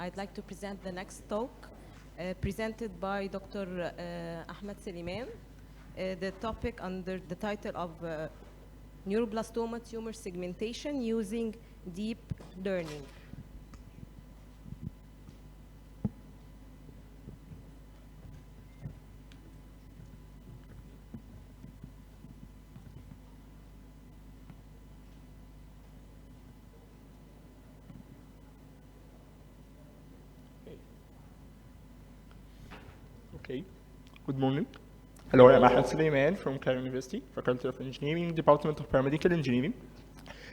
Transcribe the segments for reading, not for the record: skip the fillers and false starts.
I'd like to present the next talk presented by Dr. Ahmed Soliman. The topic under the title of neuroblastoma tumor segmentation using deep learning. Okay. Good morning. Hello, I'm Ahmed Soliman from Cairo University, Faculty of Engineering, Department of Biomedical Engineering.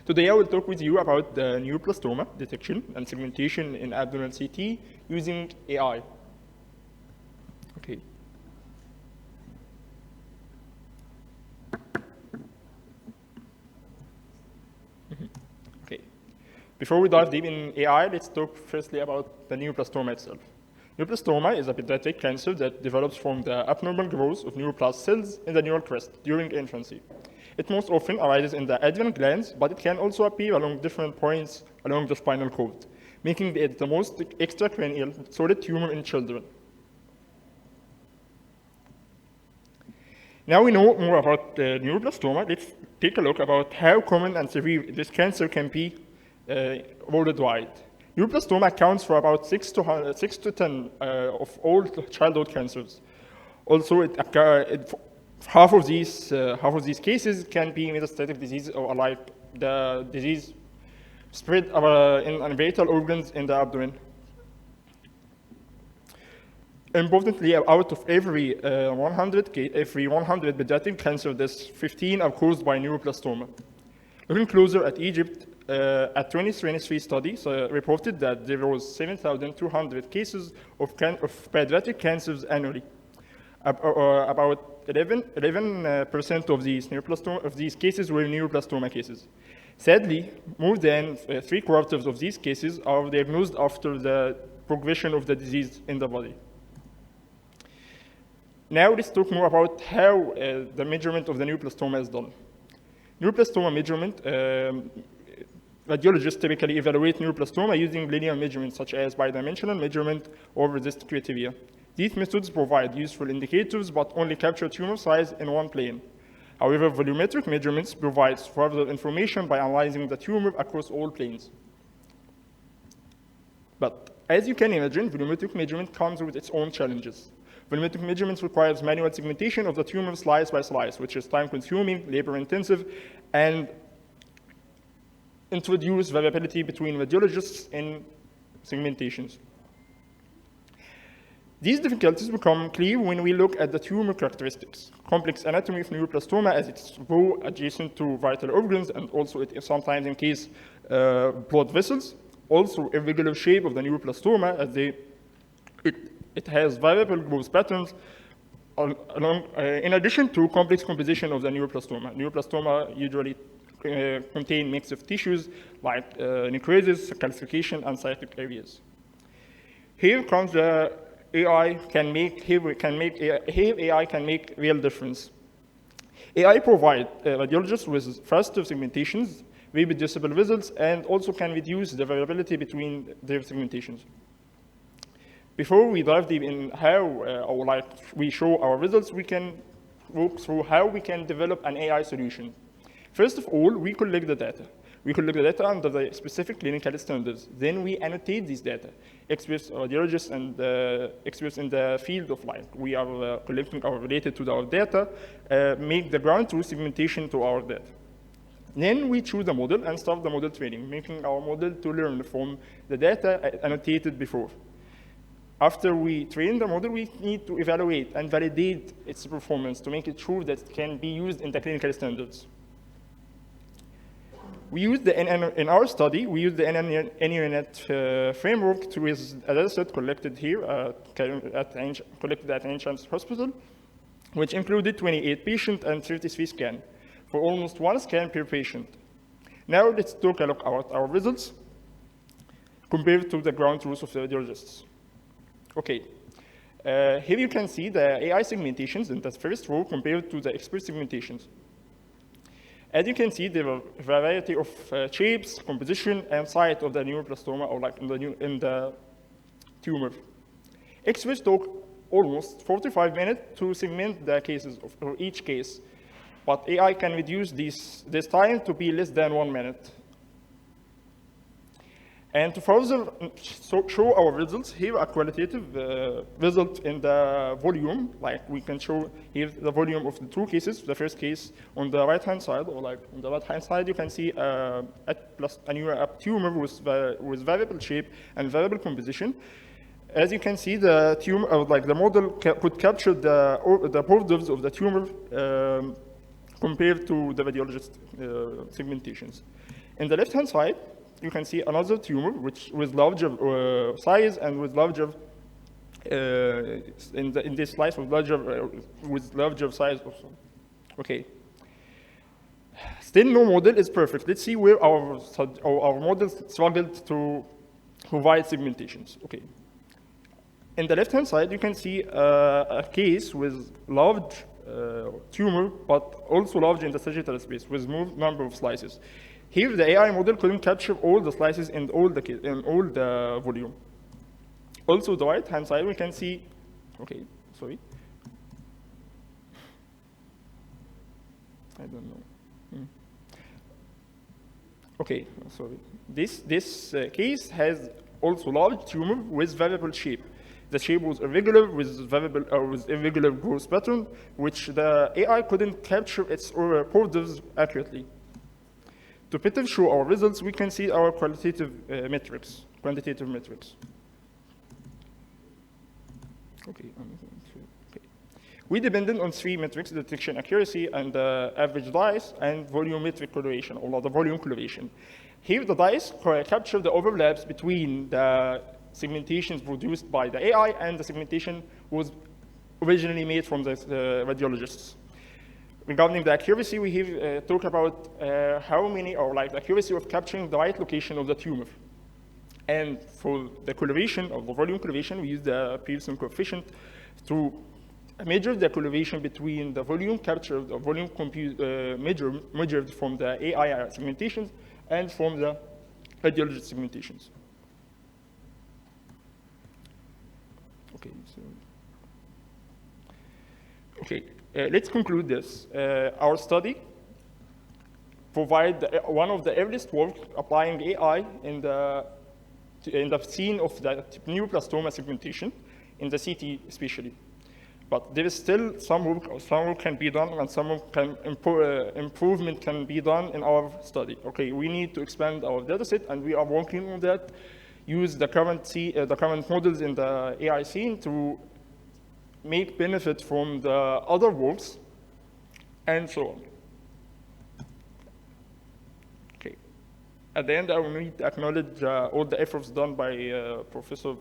Today I will talk with you about the neuroblastoma detection and segmentation in abdominal CT using AI. Okay. Okay. Before we dive deep in AI, let's talk firstly about the neuroblastoma itself. Neuroblastoma is a pediatric cancer that develops from the abnormal growth of neuroblast cells in the neural crest during infancy. It most often arises in the adrenal glands, but it can also appear along different points along the spinal cord, making it the most extracranial solid tumor in children. Now we know more about neuroblastoma. Let's take a look about how common and severe this cancer can be worldwide. Neuroblastoma accounts for about 6 to 10 of all childhood cancers. Also, half of these cases can be metastatic disease, or like the disease spread in vital organs in the abdomen. Importantly, out of every 100 pediatric cancer deaths, 15 are caused by neuroblastoma. Looking closer at Egypt, a 2023 study reported that there was 7,200 cases of pediatric cancers annually. About 11% of these cases were neuroblastoma cases. Sadly, more than 3/4 of these cases are diagnosed after the progression of the disease in the body. Now let's talk more about how the measurement of the neuroblastoma is done. Neuroblastoma measurement, radiologists typically evaluate neuroblastoma using linear measurements such as bidimensional measurement or RECIST criteria. These methods provide useful indicators but only capture tumor size in one plane. However, volumetric measurements provide further information by analyzing the tumor across all planes. But as you can imagine, volumetric measurement comes with its own challenges. Volumetric measurements requires manual segmentation of the tumor slice by slice, which is time-consuming, labor-intensive, and introduce variability between radiologists in segmentations. These difficulties become clear when we look at the tumor characteristics. Complex anatomy of neuroblastoma, as it's grow adjacent to vital organs, and also it sometimes incase blood vessels. Also, irregular shape of the neuroblastoma, as it has variable growth patterns, in addition to complex composition of the neuroblastoma. Neuroblastoma usually contain mix of tissues like necrosis, calcification, and cytic areas. Here comes the AI can make real difference. AI provide radiologists with faster segmentations, reproducible results, and also can reduce the variability between their segmentations. Before we dive deep in how we show our results, we can walk through how we can develop an AI solution. First of all, we collect the data. We collect the data under the specific clinical standards. Then we annotate these data. Experts, radiologists, and experts in the field of we are collecting our related to our data, make the ground truth segmentation to our data. Then we choose a model and start the model training, making our model to learn from the data annotated before. After we train the model, we need to evaluate and validate its performance to make it sure that it can be used in the clinical standards. In our study, we used the NNNet framework to use a data set collected here collected at Ancient Hospital, which included 28 patients and 33 scans, for almost 1 scan per patient. Now let's talk a look about our results compared to the ground truth of the radiologists. Okay, here you can see the AI segmentations in the first row compared to the expert segmentations. As you can see, there are a variety of shapes, composition, and site of the neuroblastoma, or in the tumor. Experts took almost 45 minutes to segment the cases for each case, but AI can reduce this time to be less than 1 minute. And to further show our results, here a qualitative result in the volume, like we can show here the volume of the two cases. The first case on the right-hand side, or like on the right-hand side, you can see a tumor with variable shape and variable composition. As you can see, the tumor, like the model could capture the borders of the tumor compared to the radiologist segmentations. In the left-hand side, you can see another tumor with larger size and with larger in this slice with larger size also. Okay. Still, no model is perfect. Let's see where our model struggled to provide segmentations. Okay. In the left-hand side, you can see a case with large tumor, but also large in the sagittal space with more number of slices. Here, the AI model couldn't capture all the slices in all the volume. Also, the right-hand side, we can see, okay, sorry. I don't know. Okay, sorry. This case has also large tumor with variable shape. The shape was irregular with irregular growth pattern, which the AI couldn't capture its borders accurately. To better show our results, we can see our quantitative metrics. Okay. We depended on 3 metrics: detection accuracy and average dice and volumetric correlation, or the volume correlation. Here, the dice capture the overlaps between the segmentations produced by the AI and the segmentation was originally made from the radiologists. Regarding the accuracy, we have talked about how many, or like the accuracy of capturing the right location of the tumor. And for the correlation, of the volume correlation, we use the Pearson coefficient to measure the correlation between the volume captured, or volume measured from the AI segmentations and from the radiologist segmentations. Okay, let's conclude this. Our study provides one of the earliest work applying AI in the scene of the neuroblastoma segmentation, in the CT especially. But there is still some work can be done, and some improvement can be done in our study. Okay, we need to expand our dataset, and we are working on that. Use the current models in the AI scene to make benefit from the other works, and so on. Okay. At the end, I will need to acknowledge all the efforts done by Professor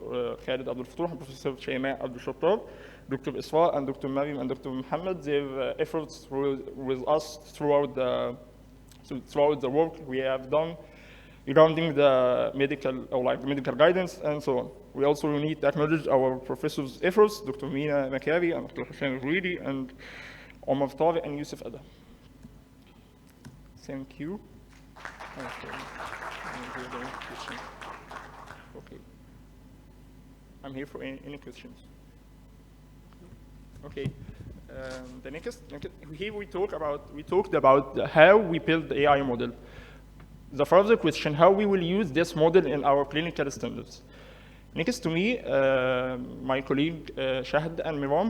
Khalid Abdul Fatouh and Professor Shayma Abdul Shattar, Dr. Isra, and Dr. Mariam, and Dr. Muhammad. Their efforts were with us throughout the work we have done regarding the medical guidance and so on. We also need to acknowledge our professors' efforts, Dr. Mina Makari and Dr. Hussein Ruidi and Omar Tariq and Yusuf Ada. Thank you. Okay. I'm here for any questions. Okay. The next here we talked about how we build the AI model. The further question, how we will use this model in our clinical standards. Next to me, my colleague Shahd and Miram will